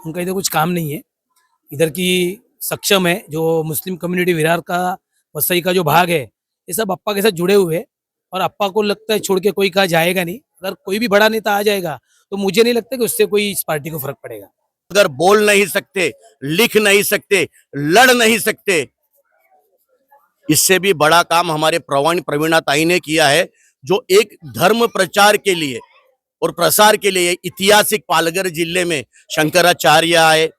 उनका इधर कुछ काम नहीं है। इधर की सक्षम है जो मुस्लिम कम्युनिटी विरार का वसई का जो भाग है, ये सब अप्पा के साथ जुड़े हुए हैं। और अप्पा को लगता है छोड़ के कोई कहा जाएगा नहीं। अगर कोई भी बड़ा नेता आ जाएगा तो मुझे नहीं लगता कि उससे कोई इस पार्टी को फर्क पड़ेगा। अगर बोल नहीं सकते, लिख नहीं सकते, लड़ नहीं सकते, इससे भी बड़ा काम हमारे प्रवीणा ताई ने किया है, जो एक धर्म प्रचार के लिए और प्रसार के लिए ऐतिहासिक पालघर जिल्हे में शंकराचार्य आहे।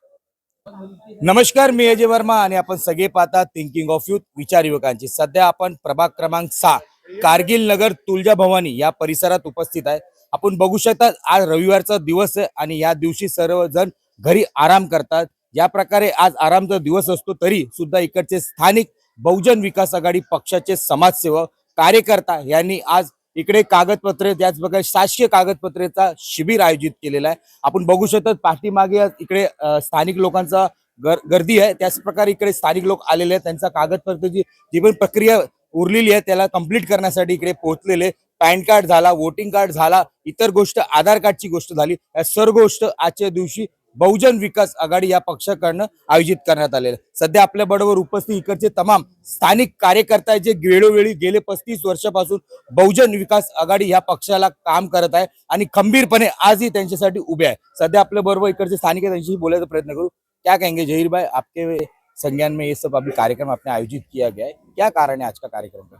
नमस्कार, मी अजय वर्मा आणि आपण सगळे पाहतात थिंकिंग ऑफ यूथ, विचार युवकांची। सध्या आपण प्रभाग क्रमांक 6 कारगिल नगर तुळजा भवानी या परिसरात उपस्थित आहे। आपण बघू शकता आज रविवारचा दिवस आहे आणि या दिवशी सर्वजण घरी आराम करतात। या प्रकारे आज आरामचा दिवस असतो तरी सुद्धा इकडचे स्थानिक बहुजन विकास आघाडी पक्षाचे समाजसेवक कार्यकर्ता यांनी आज इकडे कागदपत्रे त्याच प्रकारे शासकीय कागदपत्रेचा शिबिर आयोजित केलेला आहे। आपण बघू शकता पाठीमागे इकडे स्थानिक लोकांचा गर्दी आहे। त्याच प्रकारे इकडे स्थानिक लोक आलेले आहेत, त्यांचा कागदपत्राची जी पण प्रक्रिया उरलेली आहे त्याला कंप्लीट करण्यासाठी इकडे पोहोचलेले। पॅन कार्ड झाला, वोटिंग कार्ड झाला, इतर गोष्ट आधार कार्डची गोष्ट झाली, या सर्व गोष्ट आजच्या दिवशी बहुजन विकास आघाडी या पक्षाकडनं आयोजित करण्यात आलेले। सध्या आपल्या बरोबर उपस्थित इकडचे तमाम स्थानिक कार्यकर्ते जे वेळोवेळी गेले 35 वर्षापासून बहुजन विकास आघाडी या पक्षाला काम करत आहे आणि खंबीरपणे आजही त्यांच्यासाठी उभे आहे। सध्या आपल्या बरोबर इकडचे स्थानिक त्यांच्याशी बोलायचा प्रयत्न करू। क्या कहेंगे जहीर भाई, आपके संज्ञान में ये सब अभी कार्यक्रम आपने आयोजित किया गया है, क्या कारण है आज का कार्यक्रम का?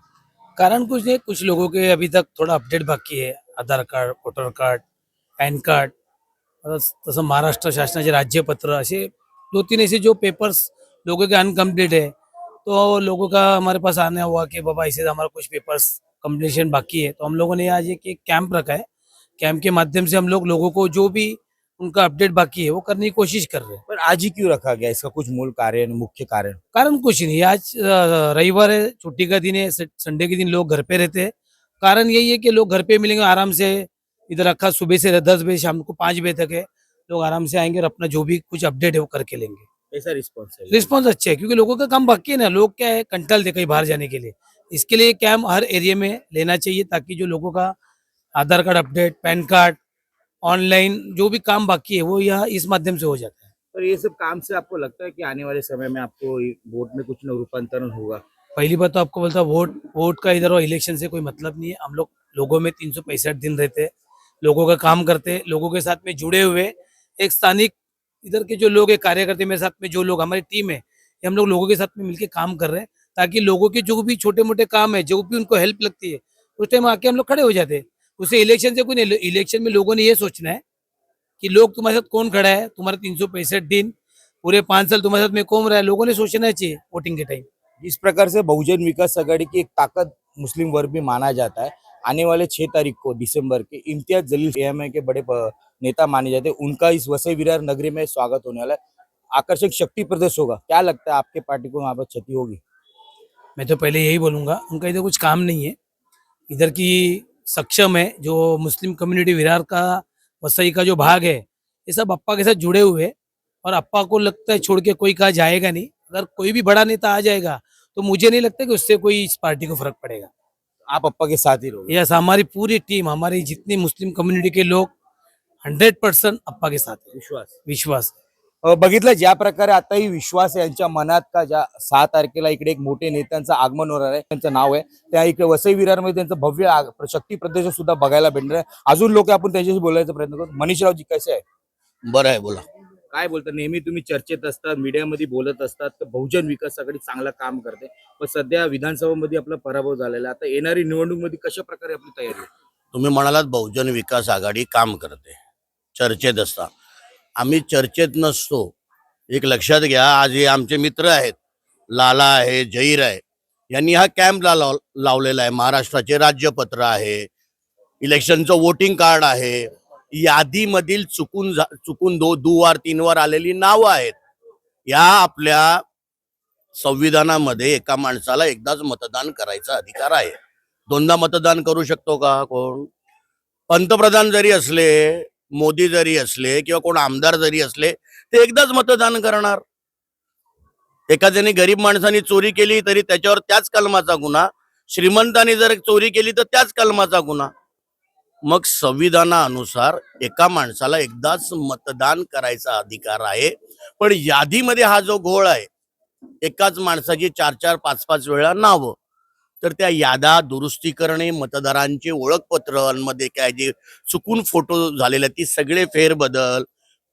कारण कुछ नहीं, कुछ लोगों के अभी तक थोड़ा अपडेट बाकी है। Aadhaar card, voter card, PAN card, तसं महाराष्ट्र शासनाचे राज्यपत्र, असे 2-3 ऐसे जो पेपर्स लोगों के अनकम्प्लीट है, तो लोगों का हमारे पास आना हुआ कि बाबा ऐसे हमारा कुछ पेपर्स कंप्लीशन बाकी है। तो हम लोगों ने आज एक कैंप रखा है। कैंप के माध्यम से हम लोगों को जो भी उनका अपडेट बाकी है वो करने की कोशिश कर रहे हैं। पर आज ही क्यों रखा गया, इसका कुछ मूल कार्य, मुख्य कारण? कारण कुछ नहीं, आज रविवार है, छुट्टी का दिन है, संडे के दिन लोग घर पे रहते हैं। कारण यही है कि लोग घर पे मिलेंगे आराम से। इधर रखा सुबह से 10 बजे शाम को 5 बजे तक है। लोग आराम से आएंगे और अपना जो भी कुछ अपडेट है वो करके लेंगे। ऐसा रिस्पॉन्स है? रिस्पॉन्स अच्छा है क्योंकि लोगों का काम बाकी है ना। लोग क्या है, कंटल कहीं बाहर जाने के लिए। इसके लिए कैंप हर एरिया में लेना चाहिए ताकि जो लोगों का आधार कार्ड अपडेट, पैन कार्ड, ऑनलाइन जो भी काम बाकी है वो यहाँ इस माध्यम से हो जाता है। पर ये सब काम से आपको लगता है कि आने वाले समय में आपको वोट में कुछ न रूपांतरण होगा? पहली बात तो आपको बोलता हूँ, वोट का इधर और इलेक्शन से कोई मतलब नहीं है। हम लोग लोगों में 365 दिन रहते हैं, लोगों का काम करते हैं, लोगों के साथ में जुड़े हुए। एक स्थानिक इधर के जो लोग हैं, कार्यकर्ता मेरे साथ में जो लोग हमारी टीम है, ये हम लोग लोगों के साथ में मिलकर काम कर रहे हैं ताकि लोगों के जो भी छोटे मोटे काम है, जो भी उनको हेल्प लगती है, उस टाइम आके हम लोग खड़े हो जाते हैं। उसे इलेक्शन से कोई नहीं। इलेक्शन में लोगों ने ये सोचना है कि लोग तुम्हारे साथ कौन खड़ा है, तुम्हारे 365 दिन पूरे 5 साल तुम्हारे साथ में कौन रहा है, लोगों ने सोचना चाहिए वोटिंग के टाइम। जिस प्रकार से बहुजन विकास आघाड़ी की एक ताकत मुस्लिम वर्ग भी माना जाता है, आने वाले 6 तारीख को दिसंबर के इम्तियाज जलील एएमआई के बड़े नेता माने जाते हैं, उनका इस वसई विरार नगरी में स्वागत होने वाला है। आकर्षक शक्ति प्रदर्शन होगा। क्या लगता है आपके पार्टी को वहां पर क्षति होगी? मैं तो पहले यही बोलूंगा, उनका इधर कुछ काम नहीं है। इधर की सक्षम है जो मुस्लिम कम्युनिटी विरार का वसई का जो भाग है, ये सब अप्पा के साथ जुड़े हुए हैं। और अप्पा को लगता है छोड़ के कोई कहा जाएगा नहीं। अगर कोई भी बड़ा नेता आ जाएगा तो मुझे नहीं लगता कि उससे कोई इस पार्टी को फर्क पड़ेगा। आप अप्पा के साथ ही रहोगे? यस, हमारी पूरी टीम, हमारी जितनी मुस्लिम कम्युनिटी के लोग 100% अप्पा के साथ है। विश्वास बघितलं ज्या प्रकारे आताही विश्वास आहे यांच्या मनात का ज्या 6 तारखेला इकडे एक मोठे नेत्यांचं आगमन होणार आहे, त्यांचं नाव आहे, त्या इकडे वसई विरार मध्ये त्यांचं भव्य शक्ती प्रदर्शन सुद्धा बघायला भेटणार आहे। अजून लोक आपण त्यांच्याशी बोलायचा प्रयत्न करू। मनीषरावजी कसे आहे? बरं आहे, बोला। काय बोलतात? नेहमी तुम्ही चर्चेत असतात, मीडियामध्ये बोलत असतात, तर बहुजन विकास आघाडी चांगलं काम करते, पण सध्या विधानसभामध्ये आपला पराभव झालेला आहे। आता येणारी निवडणुकीमध्ये कशा प्रकारे आपली तयारी आहे? तुम्ही म्हणालात बहुजन विकास आघाडी काम करते, चर्चेत असता। आम्ही चर्चेत नसतो, एक लक्षात घ्या। आज हे आमचे मित्र आहेत, लाला आहे, जहीर आहे, यांनी हा कॅम्प लावलेला आहे। महाराष्ट्राचे राज्यपत्र आहे, इलेक्शनचं वोटिंग कार्ड आहे, यादीमधील चुकून 2 वार 3 वार आलेली नावं आहेत। या आपल्या संविधानामध्ये एका माणसाला एकदाच मतदान करायचा अधिकार आहे। दोनदा मतदान करू शकतो का कोण? पंतप्रधान जरी असले, मोदी जरी असले किंवा कोण आमदार जरी असले, ते एकदाच मतदान करणार। एखाद्याने गरीब माणसाने चोरी केली तरी त्याच्यावर त्याच कलमाचा गुन्हा, श्रीमंताने जर चोरी केली तर त्याच कलमाचा गुन्हा। मग संविधानानुसार एका माणसाला एकदाच मतदान करायचा अधिकार आहे, पण यादीमध्ये हा जो घोळ आहे, एकाच माणसाची 4-4, 5-5 वेळा नावं, तर त्या याद्या दुरुस्ती करणे, मतदारांचे ओळखपत्रांमध्ये काय जे चुकून फोटो झालेले आहेत, ती सगळे फेरबदल,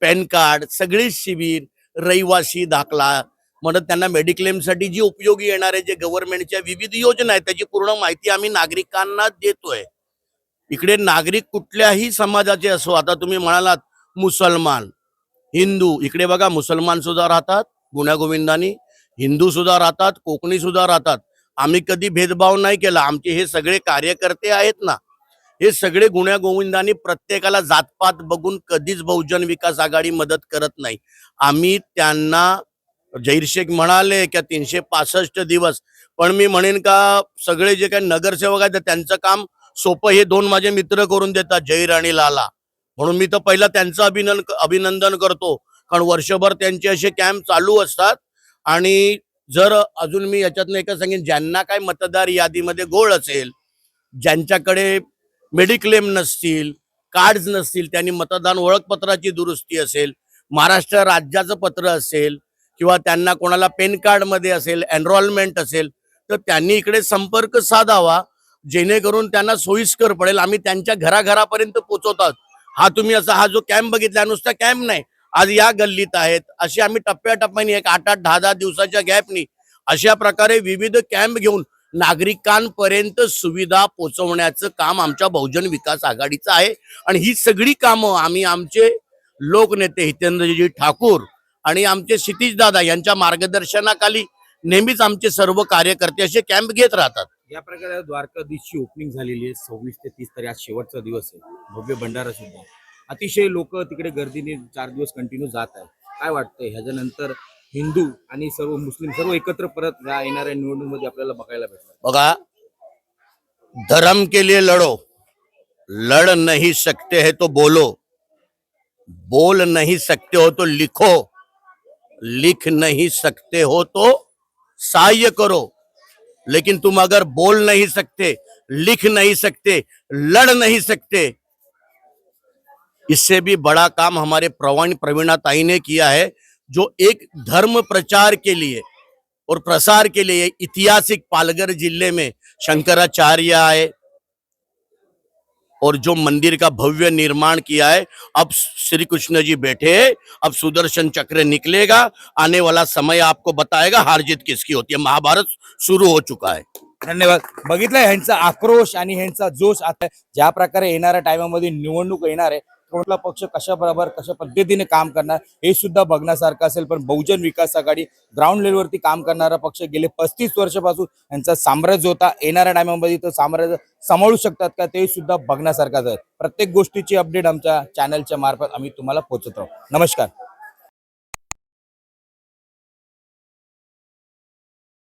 पॅन कार्ड, सगळे शिबिर, रहिवासी दाखला, म्हणत त्यांना मेडिक्लेमसाठी जी उपयोगी येणारे जे गव्हर्नमेंटच्या विविध योजना आहेत, त्याची पूर्ण माहिती आम्ही नागरिकांना देतोय. इकडे नागरिक कुठल्याही समाजाचे असो, आता तुम्ही म्हणालात मुसलमान, हिंदू, इकडे बघा मुसलमान सुद्धा राहतात गुण्यागोविंदानी, हिंदू सुद्धा राहतात, कोकणी सुद्धा राहतात. आम्ही कधी भेदभाव नाही केला. आमचे हे सगळे कार्यकर्ते आहेत ना, हे सगळे गुण्यागोविंदानी प्रत्येकाला जातपात बघून कधीच बहुजन विकास आघाडी मदत करत नाही. आम्ही त्यांना, जहीर शेख म्हणाले की 365 दिवस, पण मी म्हणेन का सगळे जे काही नगरसेवक आहेत त्यांचं काम सोपं हे दोन माझे मित्र करून देतात, जहीर आणि लाला. म्हणून मी तर पहिला त्यांचं अभिनंदन करतो, कारण वर्षभर त्यांचे असे कॅम्प चालू असतात. आणि जर अजून मी याच्यातनं एकच सांगेन, ज्यांना काय मतदार यादीमध्ये घोळ असेल, ज्यांच्याकडे मेडिक्लेम नसतील, कार्ड्स नसतील, त्यांनी मतदान ओळखपत्राची दुरुस्ती असेल, महाराष्ट्र राज्याचं पत्र असेल, किंवा त्यांना कोणाला पेन कार्ड मध्ये असेल, एनरोलमेंट असेल, तर त्यांनी इकडे संपर्क साधावा, जेणेकरून त्यांना सोयीस्कर पडेल. आम्ही त्यांच्या घराघरापर्यंत पोहोचवतात. हा जो कॅम्प बघितला, नुसता कॅम्प नाही, आज या गल्लीत आहेत, असे आम्ही टप्प्याटप्प्याने एक 8-8, 10-10 दिवसाच्या गॅपनी अशा प्रकारे विविध कॅम्प घेऊन नागरिकांपर्यंत सुविधा पोहोचवण्याचं काम आमच्या बहुजन विकास आघाडीचं आहे. आणि ही सगळी कामं आम्ही आमचे लोकनेते हितेंद्रजी ठाकूर आणि आमचे क्षितिज दादा यांच्या मार्गदर्शनाखाली नेहमीच आमचे सर्व कार्यकर्ते असे कॅम्प घेत राहतात. या प्रकारे द्वारकाधीशची ओपनिंग झालेली आहे 26 ते 30 तारीख, आज शेवटचा दिवस आहे. भव्य भंडारा सुद्धा, अतिशय लोक तिकडे गर्दीने 4 दिवस कंटिन्यू जात आहेत. काय वाटतंय ह्याच्यानंतर हिंदू आणि सर्व मुस्लिम सर्व एकत्र परत येणाऱ्या निवडणुकीमध्ये आपल्याला बघायला भेटणार? बघा, धर्म के लिए लड़ो, लड़ नहीं सकते हैं तो बोलो, बोल नहीं सकते हो तो लिखो, लिख नहीं सकते हो तो सहाय करो. लेकिन तुम अगर बोल नहीं सकते, लिख नहीं सकते, लड़ नहीं सकते, इससे भी बड़ा काम हमारे प्रवीणा ताई ने किया है, जो एक धर्म प्रचार के लिए और प्रसार के लिए ऐतिहासिक पालघर जिले में शंकराचार्य आए और जो मंदिर का भव्य निर्माण किया है. अब श्री कृष्ण जी बैठे, अब सुदर्शन चक्र निकलेगा, आने वाला समय आपको बताएगा हार जीत किसकी होती है. महाभारत शुरू हो चुका है. धन्यवाद. बघितलं ह्यांचा आक्रोश आणि ह्यांचा जोश. आता ज्या प्रकारे येणाऱ्या टायमामध्ये निवडणूक येणार आहे, कोणता पक्ष कशा पद्धतीने काम करणार हे सुद्धा बघण्यासारखं असेल. पण बहुजन विकास आघाडी ग्राउंड लेवलवरती काम करणारा पक्ष, गेले 35 वर्षापासून यांचा साम्राज्य होता. येणाऱ्या टायमामध्ये तो साम्राज्य सांभाळू शकतात का ते सुद्धा बघण्यासारखंच आहे. प्रत्येक गोष्टीची अपडेट आमच्या चॅनलच्या मार्फत आम्ही तुम्हाला पोहोचवतो. नमस्कार.